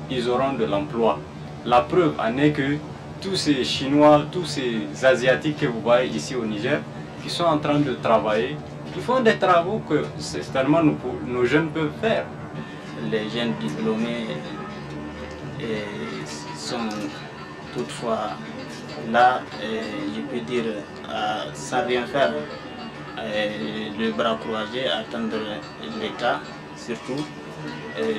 qu'ils auront de l'emploi. La preuve en est que tous ces Chinois, tous ces Asiatiques que vous voyez ici au Niger, qui sont en train de travailler, ils font des travaux que certainement nos jeunes peuvent faire. Les jeunes diplômés sont toutefois là, je peux dire, sans rien faire. Le bras croisé, attendre l'État, surtout.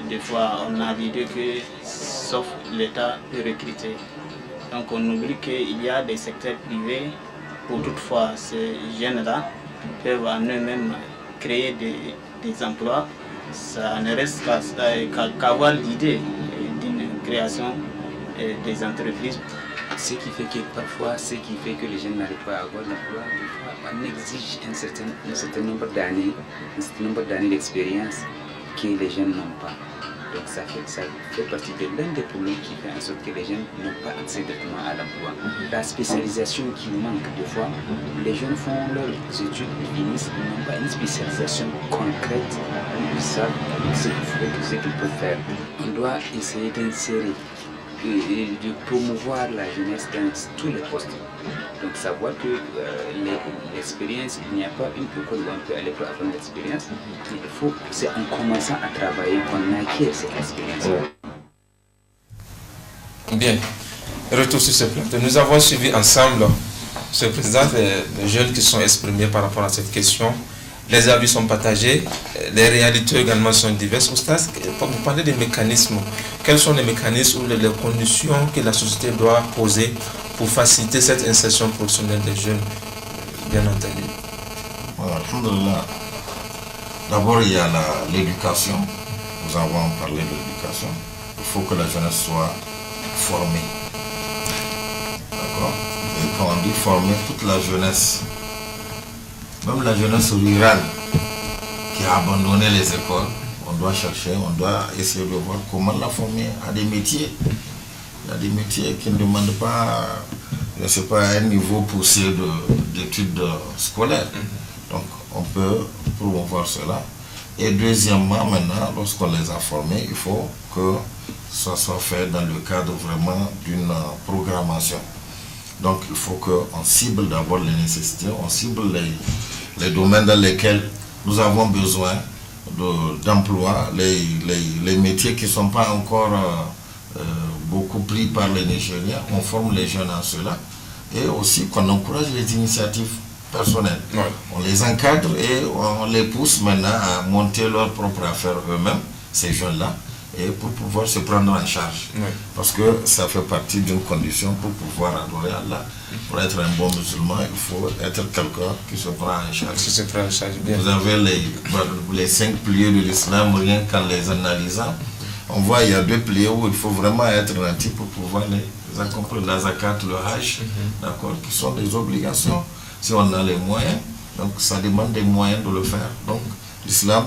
Des fois, on a l'idée que, sauf l'État, peut recruter. Donc, on oublie qu'il y a des secteurs privés où, toutefois, ces jeunes-là peuvent en eux-mêmes créer des emplois. Ça ne reste qu'avoir l'idée d'une création des entreprises. Ce qui fait que parfois, les jeunes n'arrivent pas à avoir l'emploi, on exige un certain nombre d'années d'expérience que les jeunes n'ont pas. Donc ça fait partie de l'un des problèmes qui fait en sorte que les jeunes n'ont pas accès directement à l'emploi. La spécialisation qui manque des fois, les jeunes font leurs études, ils finissent, ils n'ont pas une spécialisation concrète où ils savent ce qu'ils peuvent faire. On doit essayer d'insérer de promouvoir la jeunesse dans tous les postes. Donc savoir que l'expérience, il n'y a pas une école où on peut aller pour apprendre l'expérience. Il faut, c'est en commençant à travailler qu'on acquiert cette expérience. Bien, retour sur ce plateau. Nous avons suivi ensemble ce président des jeunes qui sont exprimés par rapport à cette question. Les avis sont partagés, les réalités également sont diverses. Oustaz, vous parlez des mécanismes. Quels sont les mécanismes ou les conditions que la société doit poser pour faciliter cette insertion professionnelle des jeunes, bien entendu? Alhamdulillah. D'abord, il y a l'éducation. Nous avons parlé de l'éducation. Il faut que la jeunesse soit formée. D'accord? Et quand on dit former, toute la jeunesse, même la jeunesse rurale qui a abandonné les écoles, on doit chercher, on doit essayer de voir comment la former à des métiers. Il y a des métiers qui ne demandent pas, je ne sais pas, un niveau poussé d'études scolaires. Donc on peut promouvoir cela. Et deuxièmement, maintenant, lorsqu'on les a formés, il faut que ça soit fait dans le cadre vraiment d'une programmation. Donc il faut qu'on cible d'abord les nécessités, on cible les domaines dans lesquels nous avons besoin d'emploi, les métiers qui ne sont pas encore beaucoup pris par les Nigériens, on forme les jeunes en cela. Et aussi qu'on encourage les initiatives personnel. On les encadre et on les pousse maintenant à monter leur propre affaire eux-mêmes, ces jeunes-là, et pour pouvoir se prendre en charge. Parce que ça fait partie d'une condition pour pouvoir adorer Allah. Pour être un bon musulman, il faut être quelqu'un qui se prend en charge. Vous avez les 5 piliers de l'islam, rien qu'en les analysant. On voit il y a 2 piliers où il faut vraiment être nanti pour pouvoir les accomplir. La zakat, le hajj, d'accord, qui sont des obligations si on a les moyens. Donc ça demande des moyens de le faire. Donc l'islam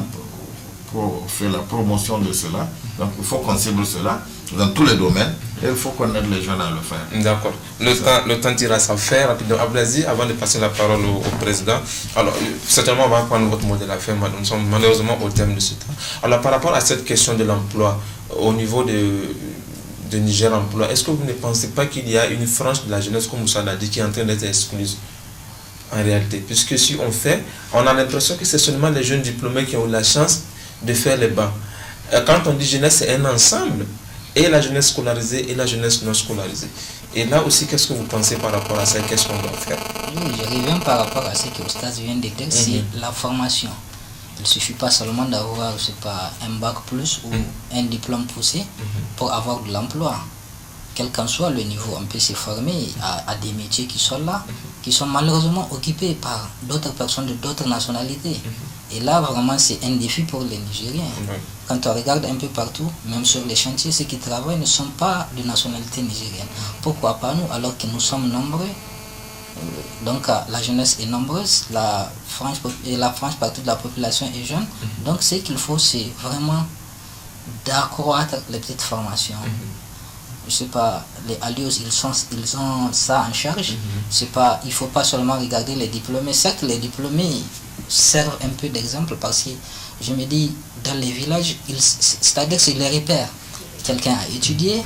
fait la promotion de cela. Donc il faut considérer cela dans tous les domaines et il faut connaître les jeunes à le faire. D'accord. Le temps tire à sa fin. Rapidement, Abdelaziz, avant de passer la parole au président, alors certainement on va prendre votre mot de la fin, nous sommes malheureusement au thème de ce temps. Alors par rapport à cette question de l'emploi, au niveau de Niger Emploi, est-ce que vous ne pensez pas qu'il y a une frange de la jeunesse, comme Moussa l'a dit, qui est en train d'être exclue en réalité? Puisque si on a l'impression que c'est seulement les jeunes diplômés qui ont eu la chance de faire les bancs. Quand on dit jeunesse, c'est un ensemble, et la jeunesse scolarisée et la jeunesse non scolarisée. Et là aussi, qu'est-ce que vous pensez par rapport à ça? Qu'est-ce qu'on doit faire? Oui, je reviens par rapport à ce que Oustaz vient de dire, c'est la formation. Il ne suffit pas seulement d'avoir, je sais pas, un bac plus ou un diplôme poussé pour avoir de l'emploi. Quel qu'en soit le niveau, on peut se former à des métiers qui sont là, qui sont malheureusement occupés par d'autres personnes de d'autres nationalités. Et là, vraiment, c'est un défi pour les Nigériens. Quand on regarde un peu partout, même sur les chantiers, ceux qui travaillent ne sont pas de nationalité nigérienne. Pourquoi pas nous, alors que nous sommes nombreux? Donc la jeunesse est nombreuse, la frange partie de la population est jeune. Donc ce qu'il faut, c'est vraiment d'accroître les petites formations. Je sais pas, les Alios, ils ont ça en charge. Il ne faut pas seulement regarder les diplômés. Certes, les diplômés servent un peu d'exemple parce que je me dis, dans les villages, c'est-à-dire que c'est les repères. Quelqu'un a étudié,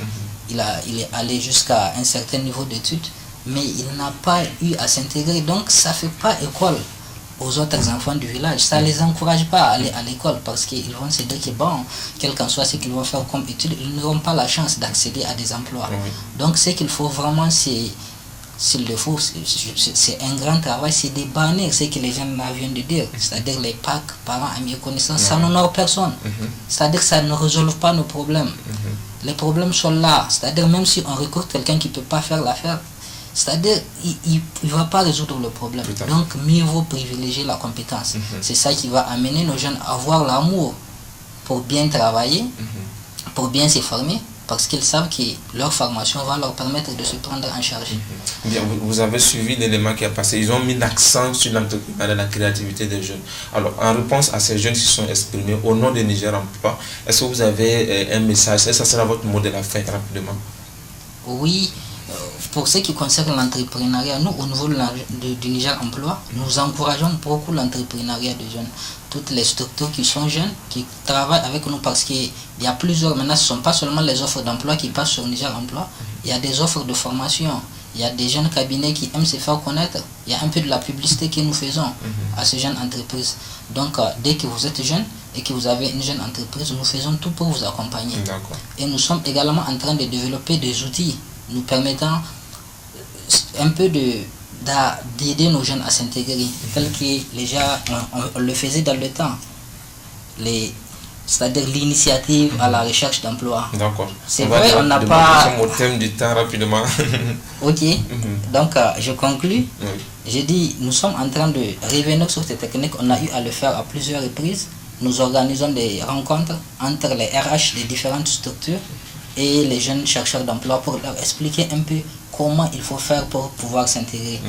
il est allé jusqu'à un certain niveau d'études, mais il n'a pas eu à s'intégrer. Donc ça ne fait pas école aux autres enfants du village. Ça ne les encourage pas à aller à l'école parce qu'ils vont se dire que bon, quel qu'en soit ce qu'ils vont faire comme études, ils n'auront pas la chance d'accéder à des emplois. Donc ce qu'il faut vraiment, c'est, s'il le faut, c'est un grand travail, c'est de bannir ce que les gens viennent de dire. C'est-à-dire les PAC, parents à mieux connaissance, ça n'honore personne. C'est-à-dire que ça ne résolve pas nos problèmes. Les problèmes sont là. C'est-à-dire même si on recrute quelqu'un qui ne peut pas faire l'affaire, c'est-à-dire il ne va pas résoudre le problème. Donc mieux vaut privilégier la compétence. C'est ça qui va amener nos jeunes à avoir l'amour pour bien travailler, pour bien se former, parce qu'ils savent que leur formation va leur permettre de se prendre en charge. Bien, vous avez suivi l'élément qui a passé. Ils ont mis l'accent sur l'entrepreneuriat, la créativité des jeunes. Alors, en réponse à ces jeunes qui sont exprimés au nom de Niger Emploi, est-ce que vous avez un message? Est-ce que ça sera votre mot de la fin rapidement? Oui. Pour ce qui concerne l'entrepreneuriat, nous, au niveau du Niger Emploi, nous encourageons beaucoup l'entrepreneuriat des jeunes. Toutes les structures qui sont jeunes, qui travaillent avec nous, parce qu'il y a plusieurs, maintenant ce ne sont pas seulement les offres d'emploi qui passent sur Niger Emploi, il y a des offres de formation, il y a des jeunes cabinets qui aiment se faire connaître, il y a un peu de la publicité que nous faisons à ces jeunes entreprises. Donc dès que vous êtes jeune et que vous avez une jeune entreprise, nous faisons tout pour vous accompagner. Et nous sommes également en train de développer des outils nous permettant un peu d'aider nos jeunes à s'intégrer, tel que les gens on le faisait dans le temps, c'est-à-dire l'initiative à la recherche d'emploi. D'accord. C'est vrai, on n'a pas... Nous sommes au thème du temps rapidement. Ok, donc je conclus. Je dis, nous sommes en train de revenir sur ces techniques, on a eu à le faire à plusieurs reprises. Nous organisons des rencontres entre les RH des différentes structures et les jeunes chercheurs d'emploi pour leur expliquer un peu comment il faut faire pour pouvoir s'intégrer.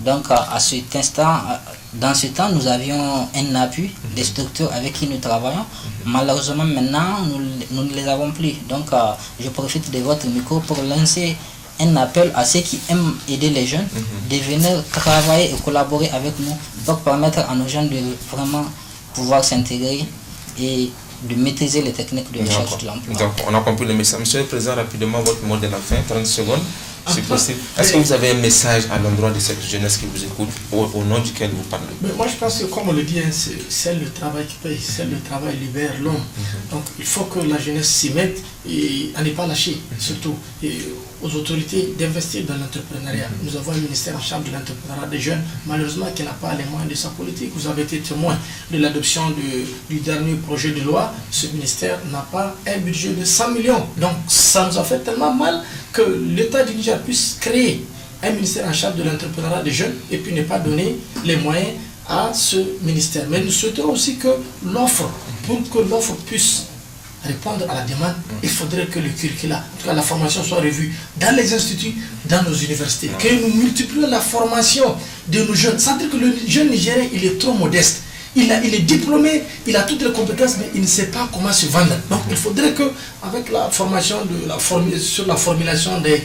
Donc à cet instant, dans ce temps, nous avions un appui des structures avec qui nous travaillons. Malheureusement maintenant, nous ne les avons plus. Donc je profite de votre micro pour lancer un appel à ceux qui aiment aider les jeunes de venir travailler et collaborer avec nous pour permettre à nos jeunes de vraiment pouvoir s'intégrer et de maîtriser les techniques de recherche de l'emploi. Donc, on a compris le message. Monsieur le Président, rapidement, votre mot de la fin, 30 secondes, si possible. Est-ce que vous avez un message à l'endroit de cette jeunesse qui vous écoute, au nom duquel vous parlez? Mais moi, je pense que, comme on le dit, c'est le travail qui paye, c'est le travail libère l'homme. Donc, il faut que la jeunesse s'y mette et à ne pas lâcher, surtout. Et aux autorités d'investir dans l'entrepreneuriat. Nous avons un ministère en charge de l'entrepreneuriat des jeunes, malheureusement qui n'a pas les moyens de sa politique. Vous avez été témoin de l'adoption du dernier projet de loi. Ce ministère n'a pas un budget de 100 millions. Donc ça nous a fait tellement mal que l'État du Niger puisse créer un ministère en charge de l'entrepreneuriat des jeunes et puis ne pas donner les moyens à ce ministère. Mais nous souhaitons aussi que l'offre, pour que l'offre puisse répondre à la demande, il faudrait que le curricula, en tout cas la formation soit revue dans les instituts, dans nos universités, que nous multiplions la formation de nos jeunes. C'est-à-dire que le jeune Nigérien, il est trop modeste. Il est diplômé, il a toutes les compétences, mais il ne sait pas comment se vendre. Donc il faudrait que, avec la formation sur la formulation des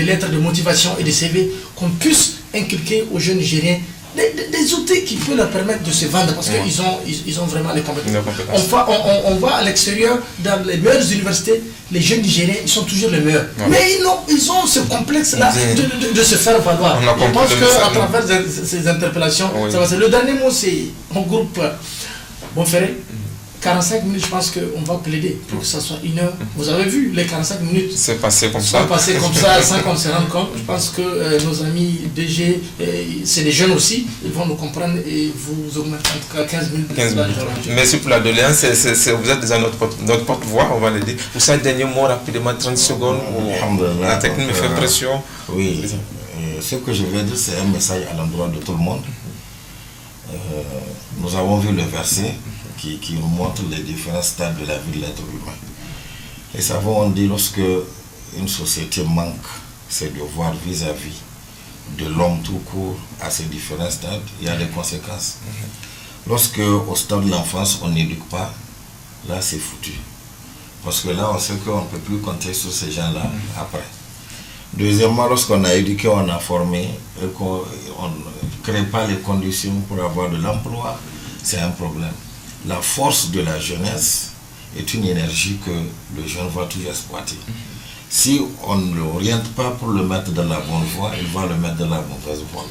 lettres de motivation et des CV, qu'on puisse inculquer aux jeunes Nigériens des outils qui peuvent leur permettre de se vendre, parce qu'ils ont vraiment les compétences. On va à l'extérieur, dans les meilleures universités, les jeunes Nigériens, ils sont toujours les meilleurs. Mais ils ont ce complexe-là de se faire valoir. Je pense qu'à travers ces interpellations, ça va. Le dernier mot, c'est mon groupe Bonferré. 45 minutes, je pense qu'on va plaider pour que ça soit une heure. Vous avez vu, les 45 minutes c'est passé comme ça. Sans qu'on se rende compte. Je pense que nos amis DG, c'est des jeunes aussi, ils vont nous comprendre et vous augmentez en tout cas 15 minutes. Merci pour la doléance. Vous êtes déjà notre porte-voix, on va le dire. Vous savez, dernier mot rapidement, 30 secondes. La technique me fait pression. Oui, ce que je veux dire, c'est un message à l'endroit de tout le monde. Nous avons vu le verset qui nous montre les différents stades de la vie de l'être humain. Et savons, on dit, lorsque une société manque ses devoirs vis-à-vis de l'homme tout court à ces différents stades, il y a des conséquences. Lorsque au stade de l'enfance, on n'éduque pas, là c'est foutu. Parce que là, on sait qu'on ne peut plus compter sur ces gens-là après. Deuxièmement, lorsqu'on a éduqué, on a formé, et qu'on ne crée pas les conditions pour avoir de l'emploi, c'est un problème. La force de la jeunesse est une énergie que le jeune va toujours exploiter. Si on ne l'oriente pas pour le mettre dans la bonne voie, il va le mettre dans la mauvaise voie.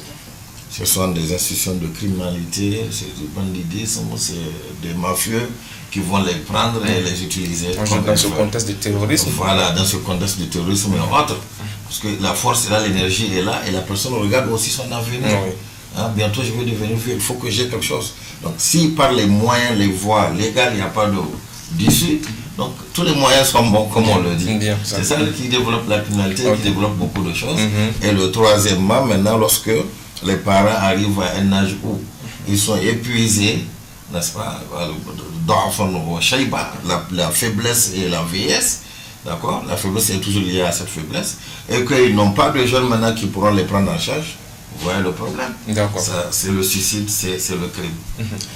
Ce sont des institutions de criminalité, c'est du bandidisme, c'est des mafieux qui vont les prendre et les utiliser. Dans ce contexte de terrorisme. Voilà, dans ce contexte de terrorisme et autres. Parce que la force est là, l'énergie est là, et la personne regarde aussi son avenir. Bientôt je vais devenir vieux, il faut que j'ai quelque chose. Donc si par les moyens, les voies légales, il n'y a pas d'issue, donc tous les moyens sont bons, comme on le dit. C'est ça qui développe la criminalité, qui développe beaucoup de choses. Et le troisièmement, maintenant, lorsque les parents arrivent à un âge où ils sont épuisés, n'est-ce pas, la faiblesse et la vieillesse, d'accord, la faiblesse est toujours liée à cette faiblesse, et qu'ils n'ont pas de jeunes maintenant qui pourront les prendre en charge. Vous voyez le problème. C'est le suicide, c'est le crime.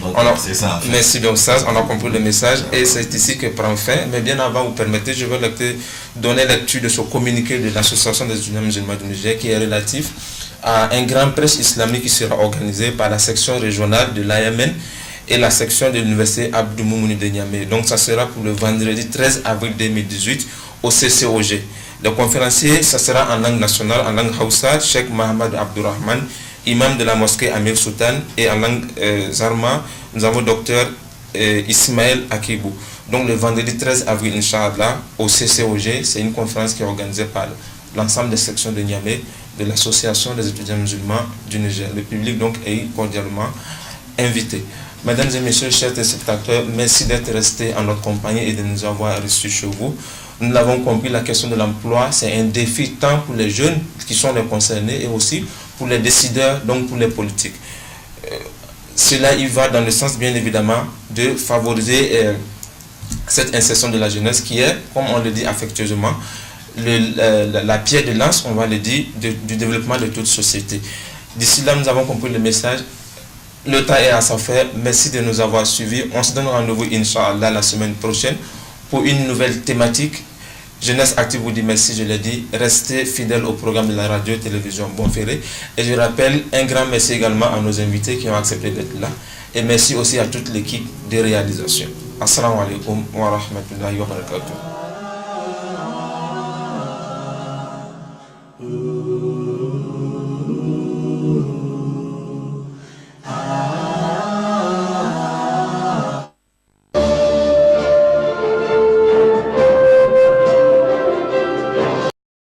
Donc, c'est ça. En fait. Merci donc ça, on a compris le message et c'est ici que prend fin. Mais bien avant, vous permettez, je vais donner lecture de ce communiqué de l'association des étudiants musulmans du Niger qui est relatif à un grand prêche islamique qui sera organisé par la section régionale de l'AMN et la section de l'université Abdou Moumouni de Niamey. Donc ça sera pour le vendredi 13 avril 2018 au CCOG. Le conférencier, ça sera en langue nationale, en langue Hausa, Cheikh Mohamed Abdourahman, imam de la mosquée Amir Sultan, et en langue Zarma, nous avons docteur Ismaël Akibou. Donc le vendredi 13 avril, Inch'Allah, au CCOG, c'est une conférence qui est organisée par l'ensemble des sections de Niamey, de l'association des étudiants musulmans du Niger. Le public donc est cordialement invité. Mesdames et messieurs, chers téléspectateurs, merci d'être restés en notre compagnie et de nous avoir reçus chez vous. Nous l'avons compris, la question de l'emploi, c'est un défi tant pour les jeunes qui sont les concernés et aussi pour les décideurs, donc pour les politiques. Cela y va dans le sens, bien évidemment, de favoriser cette insertion de la jeunesse qui est, comme on le dit affectueusement, la pierre de lance, on va le dire, du développement de toute société. D'ici là, nous avons compris le message. Le temps est à sa fin. Merci de nous avoir suivis. On se donne rendez-vous, Inch'Allah, la semaine prochaine pour une nouvelle thématique. Jeunesse Active vous dit merci, je l'ai dit. Restez fidèles au programme de la radio-télévision Bonferré. Et je rappelle un grand merci également à nos invités qui ont accepté d'être là. Et merci aussi à toute l'équipe de réalisation. Assalamu alaikum wa rahmatullahi wa barakatuh.